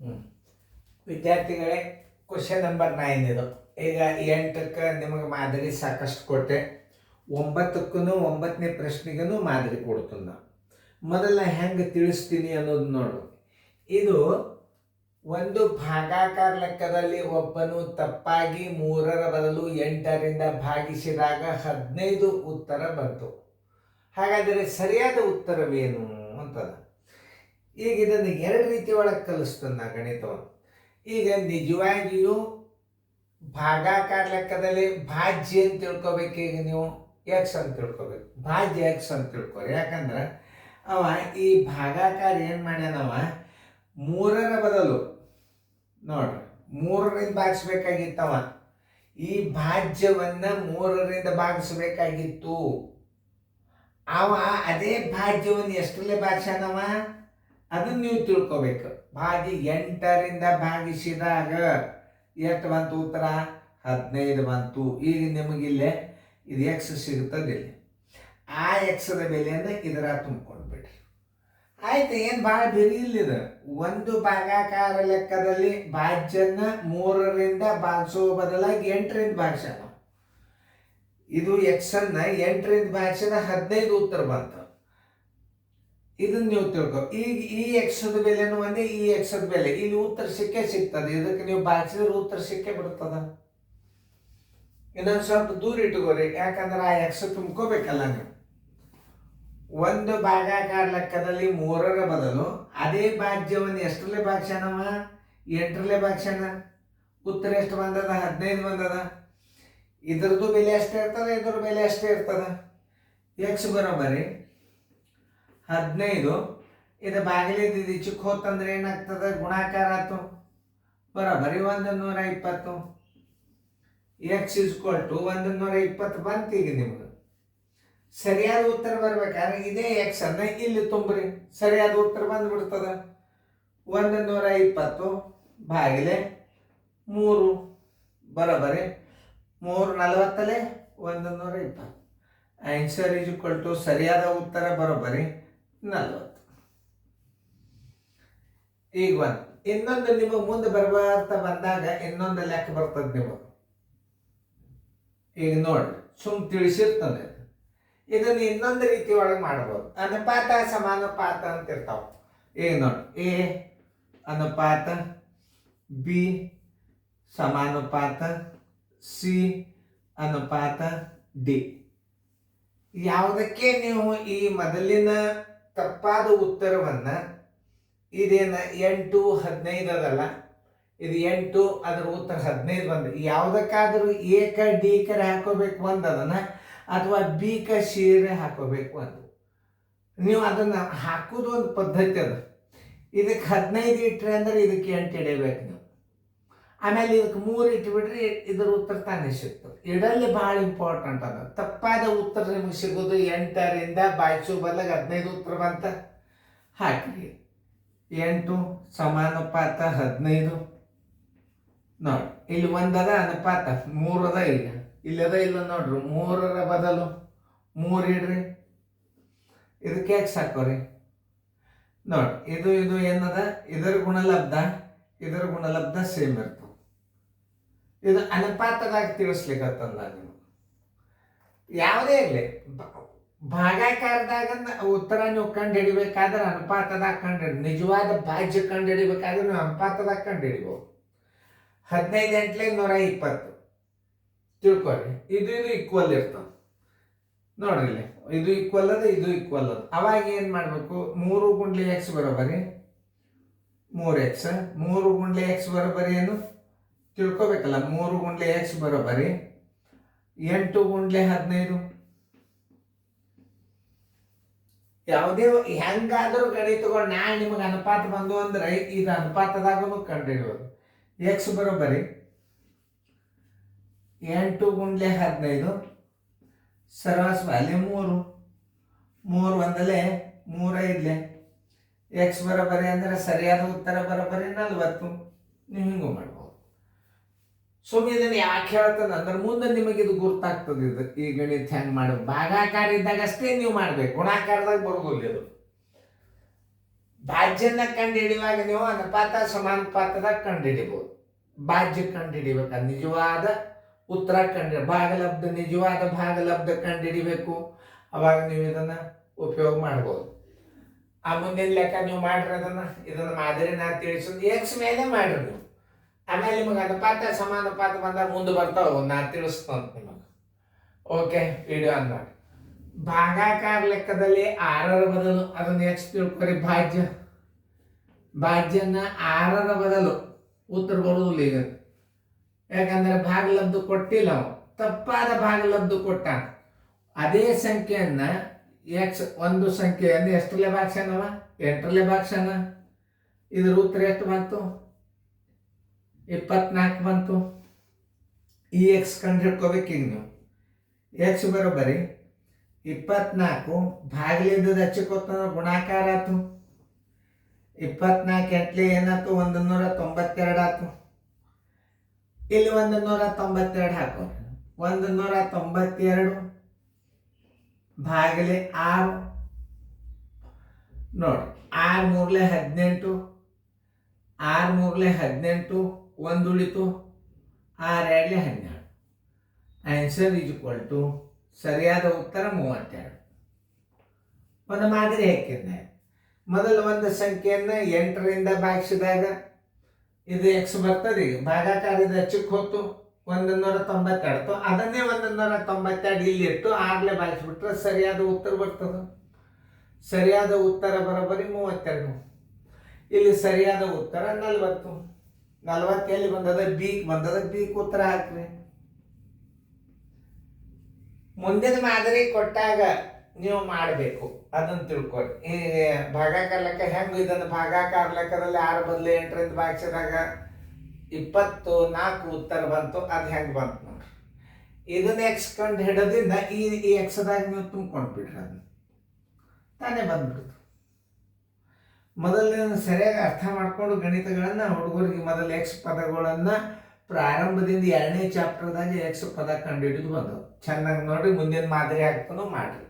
ಹ್ಞೂ ವಿದ್ಯಾರ್ಥಿಗಳೇ, question number 9 ಇದು. ಈಗ 8ಕ್ಕೆ ನಿಮಗೆ ಮಾದರಿ ಸಾಕಷ್ಟು ಕೊಟ್ಟೆ. 9ಕ್ಕೂ 9ನೇ ಪ್ರಶ್ನೆಗೂ ಮಾದರಿ ಕೊಡ್ತೀನಿ ನಾನು. ಮೊದಲ ಹೆಂಗೆ ತಿಳಿಸ್ತೀನಿ ಅನ್ನೋದು ನೋಡು. ಇದು ಒಂದು ಭಾಗಾಕಾರ ಲೆಕ್ಕದಲ್ಲಿ ಒಬ್ಬನು ತಪ್ಪಾಗಿ 3ರ ಬದಲು 8ರಿಂದ ಭಾಗಿಸಿದಾಗ 15 ಉತ್ತರ ಬಂತು. ಹಾಗಾದರೆ ಸರಿಯಾದ ಉತ್ತರವೇನು ಅಂತದ. ಈಗ ಇದನ್ನು 2 ರೀತಿ ಒಳಗೆ ಕಲಿಸ್ತಾನೆ ನಾ ಗಣಿತವನ್ನು. ಈಗ ನಿಜವಾಗಿಯೂ ಭಾಗಾಕಾರ ಲೆಕ್ಕದಲ್ಲಿ ಭಾಜ್ಯ ಅಂತ ತಿಳ್ಕೊಬೇಕು. ಈಗ ನೀವು ಎಕ್ಸ್ ಅಂತ ತಿಳ್ಕೊಬೇಕು, ಭಾಜ್ಯ ಎಕ್ಸ್ ಅಂತ ತಿಳ್ಕೊರಿ. ಯಾಕಂದ್ರೆ ಅವ ಈ ಭಾಗಾಕಾರ ಏನು ಮಾಡ್ಯಾನವ, 3ರ ಬದಲು ನೋಡ್ರಿ 3ರಿಂದ ಭಾಗಿಸ್ಬೇಕಾಗಿತ್ತವ. ಈ ಭಾಜ್ಯವನ್ನ 3ರಿಂದ ಭಾಗಿಸ್ಬೇಕಾಗಿತ್ತು. ಅವ ಅದೇ ಭಾಜ್ಯವನ್ನು ಎಷ್ಟರಲ್ಲೇ ಭಾಗಿಸ್ಯಾನವ ಅದನ್ನು ನೀವು ತಿಳ್ಕೊಬೇಕು. ಭಾಗ್ಯ 8ರಿಂದ ಭಾಗಿಸಿದಾಗ ಎಷ್ಟು ಬಂತು ಉತ್ತರ? 15 ಬಂತು. ಈಗ ನಿಮಗಿಲ್ಲೇ ಇದು ಎಕ್ಸ್ ಸಿಗುತ್ತದೆ. ಇಲ್ಲಿ ಆ ಎಕ್ಸದ ಬೆಲೆಯನ್ನು ಇದರ ತುಂಬಿಕೊಂಡ್ಬಿಡ್ರಿ. ಆಯ್ತು, ಏನು ಭಾಳ ಬೆರಿ ಇಲ್ಲಿದೆ. ಒಂದು ಭಾಗಾಕಾರ ಲೆಕ್ಕದಲ್ಲಿ ಭಾಜ್ಯನ 3ರಿಂದ ಭಾಗಿಸೋ ಬದಲಾಗಿ 8ರಿಂದ ಭಾಗಿಸ್ಯಾನ. ಇದು ಎಕ್ಸನ್ನು 8ರಿಂದ ಭಾಗಿಸಿದ 15 ಉತ್ತರ ಬಂತು. ಇದನ್ನ ನೀವು ತಿಳ್ಕೊ. ಈಗ ಈ ಎಕ್ಸದ ಬೆಲೆನೂ ಒಂದೇ, ಈ ಎಕ್ಸದ ಬೆಲೆ ಇಲ್ಲಿ ಉತ್ತರ ಸಿಗ್ತದೆ. ಇದಕ್ಕೆ ನೀವು ಭಾಗಿಸಿದ್ರೆ ಉತ್ತರ ಸಿಕ್ಕೇ ಬಿಡ್ತದ. ಇನ್ನೊಂದು ಸ್ವಲ್ಪ ದೂರ ಇಟ್ಕೋರಿ, ಯಾಕಂದ್ರೆ ಆ ಎಕ್ಸ್ ತುಂಬ್ಕೋಬೇಕಲ್ಲ ನೀವು. ಒಂದು ಭಾಗಾಕಾರ ಲೆಕ್ಕದಲ್ಲಿ 3ರ ಬದಲು ಅದೇ ಭಾಜ್ಯವನ್ನು ಎಷ್ಟರಲ್ಲೇ ಭಾಗಿಸ್ಯಾನವ? 8ರಲ್ಲೇ ಭಾಗಿಸ್ಯಾನ. ಉತ್ತರ ಎಷ್ಟು ಬಂದದ? 15 ಬಂದದ. ಇದ್ರದ್ದು ಬೆಲೆ ಅಷ್ಟೇ ಇರ್ತದೆ, ಇದ್ರ ಬೆಲೆ ಅಷ್ಟೇ ಇರ್ತದ. ಎಕ್ಸ್ ಬರೋಬರಿ 15. ಇದು ಬಾಗಿಲಿದ್ದು ಚಿಕ್ಕ ಹೋತಂದ್ರೆ ಏನಾಗ್ತದೆ? ಗುಣಾಕಾರ ಆಯ್ತು. ಬರೋಬರಿ 120. ಎಕ್ಸ್ ಇಸ್ಕೊಲ್ಟು 120 ಬಂತು. ಈಗ ನಿಮ್ಗೆ ಸರಿಯಾದ ಉತ್ತರ ಬರ್ಬೇಕಾದ್ರೆ ಇದೇ ಎಕ್ಸ್ ಅನ್ನ ಇಲ್ಲಿ ತುಂಬ್ರಿ, ಸರಿಯಾದ ಉತ್ತರ ಬಂದ್ಬಿಡ್ತದ. 120 ಭಾಗಿಲೆ 3 ಬರೋಬರಿ 340 120. ಆನ್ಸರ್ ಈಸ್ ಈಕ್ವಲ್ ಟು ಸರಿಯಾದ ಉತ್ತರ ಬರೋಬರಿ 40. ಈಗ ಇನ್ನೊಂದು ನಿಮಗೆ ಮುಂದೆ ಬರ್ಬರ್ತಾ ಬಂದಾಗ ಇನ್ನೊಂದು ಲೆಕ್ಕ ಬರ್ತದೆ ನಿಮಗೆ. ಈಗ ನೋಡ್ರಿ, ಸುಮ್ ತಿಳಿಸಿರ್ತದೆ. ಇದನ್ನು ಇನ್ನೊಂದು ರೀತಿ ಒಳಗೆ ಮಾಡ್ಬೋದು. ಅನುಪಾತ ಸಮಾನುಪಾತ ಅಂತ ಇರ್ತಾವ. ಈಗ ನೋಡಿ, ಎ ಅನುಪಾತ ಬಿ ಸಮಾನುಪಾತ ಸಿ ಅನುಪಾತ ಡಿ. ಯಾವುದಕ್ಕೆ ನೀವು ಈ ಮೊದಲಿನ ತಪ್ಪಾದ ಉತ್ತರವನ್ನು, ಇದೇನ 8 15 ಅದಲ್ಲ, ಇದು 8 ಅದರ ಉತ್ತರ 15 ಬಂದ. ಯಾವುದಕ್ಕಾದರೂ ಏಕ ಡಿ-ಕರೆ ಹಾಕೋಬೇಕು ಒಂದು ಅದನ್ನ, ಅಥವಾ ಬಿ-ಕ ಶೀರೆ ಹಾಕೋಬೇಕು ಒಂದು. ನೀವು ಅದನ್ನು ಹಾಕೋದು ಒಂದು ಪದ್ಧತಿ ಅದ. ಇದಕ್ಕೆ 15 ಇಟ್ರಿ ಅಂದ್ರೆ ಇದಕ್ಕೆ 8 ಇಡಬೇಕು ನೀವು. ಆಮೇಲೆ ಇದಕ್ಕೆ 3 ಇಟ್ಬಿಟ್ರಿ, ಇದರ ಉತ್ತರ ತಾನೇ ಸಿಗ್ತದೆ. ಇಡಲ್ಲಿ ಭಾಳ ಇಂಪಾರ್ಟೆಂಟ್ ಅದ. ತಪ್ಪಾದ ಉತ್ತರ ನಿಮಗೆ ಸಿಗೋದು 8ರಿಂದ ಭಾಗಿಸೋ ಬದಲಾಗಿ 15 ಉತ್ತರ ಬಂತ ಹಾಕ್ರಿ. 8 ಸಮಾನುಪಾತ 15. ನೋಡಿ, ಇಲ್ಲಿ ಒಂದದ ಅನುಪಾತ 3 ಅದ. ಈಗ ಇಲ್ಲದ ಇಲ್ಲ ನೋಡ್ರಿ, 3ರ ಬದಲು 3 ಇಡ್ರಿ, ಇದಕ್ಕೆ ಎಕ್ಸ್ ಹಾಕೋರಿ. ನೋಡಿ, ಇದು ಏನದ? ಇದರ ಗುಣಲಬ್ಧ ಸೇಮ್ ಇರ್ತದೆ. ಇದು ಅನುಪಾತದಾಗ ತಿಳಿಸ್ಲಿಕ್ಕಂದ ನೀವು. ಯಾವುದೇ ಇರಲಿ, ಭಾಗಾಕಾರದಾಗ ಉತ್ತರ ನೀವು ಕಂಡು ಹಿಡಿಬೇಕಾದ್ರೆ ಅನುಪಾತದಾಗ ಕಂಡು ಹಿಡಿ. ನಿಜವಾದ ಭಾಜ್ಯ ಕಂಡು ಹಿಡಿಬೇಕಾದ್ರೆ ನೀವು ಅನುಪಾತದಾಗ ಕಂಡು ಹಿಡಿಬೋದು. 15 8 120 ತಿಳ್ಕೊರಿ. ಇದು ಈಕ್ವಲ್ ಇರ್ತದೆ. ನೋಡ್ರಿ, ಇಲ್ಲಿ ಇದು ಈಕ್ವಲ್ ಅದ, ಇದು ಈಕ್ವಲ್ ಅದ. ಅವಾಗ ಏನು ಮಾಡಬೇಕು? 3 ಗುಂಡ್ಲೆ ಎಕ್ಸ್ ಬರೋಬರಿ 3x. 3 ಗುಂಡ್ಲೆ ಎಕ್ಸ್ ಬರೋಬರಿ ಏನು ತಿಳ್ಕೊಬೇಕಲ್ಲ. 3 ಗುಂಡ್ಲೆ ಎಕ್ಸ್ ಬರೋಬರಿ 8 ಗುಂಡ್ಲೆ 15. ಯಾವುದೇ ಹೆಂಗಾದರೂ ಗಣಿತಗಳು ನಾಳೆ ನಿಮಗೆ ಅನುಪಾತ ಬಂದು ಅಂದ್ರೆ ಇದು ಅನುಪಾತದಾಗೂ ಕಂಡುಹಿಡಿಯೋದು. X ಬರೋಬರಿ 8 ಗುಂಡ್ಲೆ 15 ಸರ್ವಾಸ್ value 3. 3 ಒಂದಲೇ 3 5 ಎಕ್ಸ್ ಬರೋಬರಿ ಅಂದ್ರೆ ಸರಿಯಾದ ಉತ್ತರ ಬರೋಬರಿ 40. ನೀವು ಹಿಂಗೂ ಮಾಡ್ಬೋದು. ಸುಮ್ಮನೆ ಇದನ್ನು ಯಾಕೆ ಹೇಳ್ತದೆ ಅಂದ್ರೆ ಮುಂದೆ ನಿಮಗೆ ಇದು ಗುರ್ತಾಗ್ತದೆ. ಇದು ಈ ಗಣಿತ ಹೆಂಗೆ ಮಾಡೋದು. ಭಾಗಾಕಾರ ಇದ್ದಾಗ ಅಷ್ಟೇ ನೀವು ಮಾಡ್ಬೇಕು, ಗುಣಾಕಾರದಾಗ ಬರೋದಿಲ್ಲ ಇದು. ಭಾಜ್ಯನ ಕಂಡುಹಿಡಿಯುವಾಗ ನೀವು ಅನುಪಾತ ಸಮಾನುಪಾತದಾಗ ಕಂಡುಹಿಡಿಬೋದು. ಭಾಜ್ಯ ಕಂಡುಹಿಡಿಬೇಕಾದ್ರೆ ನಿಜವಾದ ಉತ್ತರ ಭಾಗಲಬ್ಧ ನಿಜವಾದ ಭಾಗಲಬ್ಧ ಕಂಡುಹಿಡಿಬೇಕು. ಅವಾಗ ನೀವು ಇದನ್ನು ಉಪಯೋಗ ಮಾಡ್ಬೋದು. ಆ ಮುಂದಿನ ಲೆಕ್ಕ ನೀವು ಮಾಡ್ರಿ ಇದನ್ನು ಮಾದರಿ ನಾ ತಿಳಿಸೋದು ಎಕ್ಸ್ ಮೇಲೆ ಮಾಡ್ರಿ ನೀವು. ಆಮೇಲೆ ನಿಮಗೆ ಅನುಪಾತ ಸಮಾನುಪಾತ ಬಂದಾಗ ಮುಂದೆ ಬರ್ತಾವೆ ನಾ ತಿಳಿಸ್ತಂತ ನಿಮಗೆ. ಓಕೆ, ವಿಡಿಯೋ ಆನ್ ಮಾಡಿ. ಭಾಗಾಕಾರ ಲೆಕ್ಕದಲ್ಲಿ 6ರ ಬದಲು ಅದನ್ನು ಎಕ್ಸ್ ತಿಳ್ಕೊರಿ. ಭಾಜ್ಯನ 6ರ ಬದಲು ಉತ್ತರ ಬರುವುದಿಲ್ಲ ಈಗ, ಯಾಕಂದ್ರೆ ಭಾಗಲಬ್ಧ ಕೊಟ್ಟಿಲ್ಲ, ಅವ ತಪ್ಪಾದ ಭಾಗಲಬ್ಧ ಕೊಟ್ಟಾನ. ಅದೇ ಸಂಖ್ಯೆಯನ್ನ ಎಕ್ಸ್ ಒಂದು ಸಂಖ್ಯೆಯನ್ನು ಎಷ್ಟರಲ್ಲೇ ಭಾಗ್ಸನವ, 8ರಲ್ಲೇ ಭಾಗ್ಸನ. ಇದ್ರ ಉತ್ತರ ಎಷ್ಟು ಬಂತು? 24 ಬಂತು. ಈ ಎಕ್ಸ್ ಕಂಡು ಹಿಡ್ಕೋಬೇಕು ಈಗ ನೀವು. ಎಕ್ಸ್ ಬರೋಬ್ಬರಿ 24 ಭಾಗಲಿದ್ದದ ಹಚ್ಚಿಕೊತ್ತ ಗುಣಾಕಾರ ಆಯ್ತು. 24 ಎಂಟ್ಲಿ ಏನಾಯ್ತು? 192 ಆಯ್ತು. ಇಲ್ಲಿ 192 ಹಾಕೋ. 192 ಭಾಗಲೆ 6 ನೋಡಿ. 6 3 18, 6 3 18, 1 ಉಳಿತು, 6 2 12. ಆನ್ಸರ್ ಈಸ್ ಈಕ್ವಲ್ ಟು ಸರಿಯಾದ ಉತ್ತರ 32. ಒಂದು ಮಾದರಿ ಹಾಕಿದ್ದೆ. ಮೊದಲು ಒಂದು ಸಂಖ್ಯೆಯನ್ನು 8ರಿಂದ ಭಾಗಿಸಿದಾಗ ಇದು ಎಕ್ಸ್ ಬರ್ತದೆ. ಈಗ ಭಾಗಾಕಾರದ ಹಚ್ಚಕ್ಕೆ ಹೋತು 192, ಅದನ್ನೇ 192 ಇಲ್ಲಿ ಇಟ್ಟು 6ಲೇ ಭಾಗಿಸ್ಬಿಟ್ರೆ ಸರಿಯಾದ ಉತ್ತರ ಬರ್ತದೆ. ಸರಿಯಾದ ಉತ್ತರ ಬರೋಬ್ಬರಿ 32. ಇಲ್ಲಿ ಸರಿಯಾದ ಉತ್ತರ 40. 40 ಎಲ್ಲಿ ಬಂದದ? ಬಿಗ್ ಬಂದದ. ಬಿಗ್ ಉತ್ತರ ಹಾಕ್ರಿ. ಮುಂದಿನ ಮಾದರಿ ಕೊಟ್ಟಾಗ ನೀವು ಮಾಡಬೇಕು, ಅದನ್ನು ತಿಳ್ಕೊರಿ. ಈ ಭಾಗಾಕಾರ ಲೆಕ್ಕ ಹೆಂಗೆ? ಇದನ್ನು ಭಾಗಾಕಾರ ಲೆಕ್ಕದಲ್ಲಿ 6 ಬದಲು 8ರಿಂದ ಭಾಗಿಸಿದಾಗ 24 ಉತ್ತರ ಬಂತು. ಅದು ಹೆಂಗೆ ಬಂತು ನೋಡ್ರಿ. ಇದನ್ನ ಎಕ್ಸ್ ಕಂಡು ಹಿಡೋದ್ರಿಂದ ಈ ಎಕ್ಸ್ದಾಗ ನೀವು ತುಂಬ್ಕೊಂಡು ಬಿಡ್ರಿ, ಅದನ್ನ ತಾನೇ ಬಂದ್ಬಿಡ್ತು. ಮೊದಲು ಸರಿಯಾಗಿ ಅರ್ಥ ಮಾಡ್ಕೊಂಡು ಗಣಿತಗಳನ್ನು ಹುಡುಗರಿಗೆ ಮೊದಲು ಎಕ್ಸ್ ಪದಗಳನ್ನು ಪ್ರಾರಂಭದಿಂದ 2ನೇ ಚಾಪ್ಟರ್ದಾಗ ಎಕ್ಸ್ ಪದ ಕಂಡು ಹಿಡಿದು ಬಂದವು. ಚೆನ್ನಾಗಿ ನೋಡ್ರಿ. ಮುಂದಿನ ಮಾದರಿ ಹಾಕ್ತಾನು ಮಾಡ್ರಿ.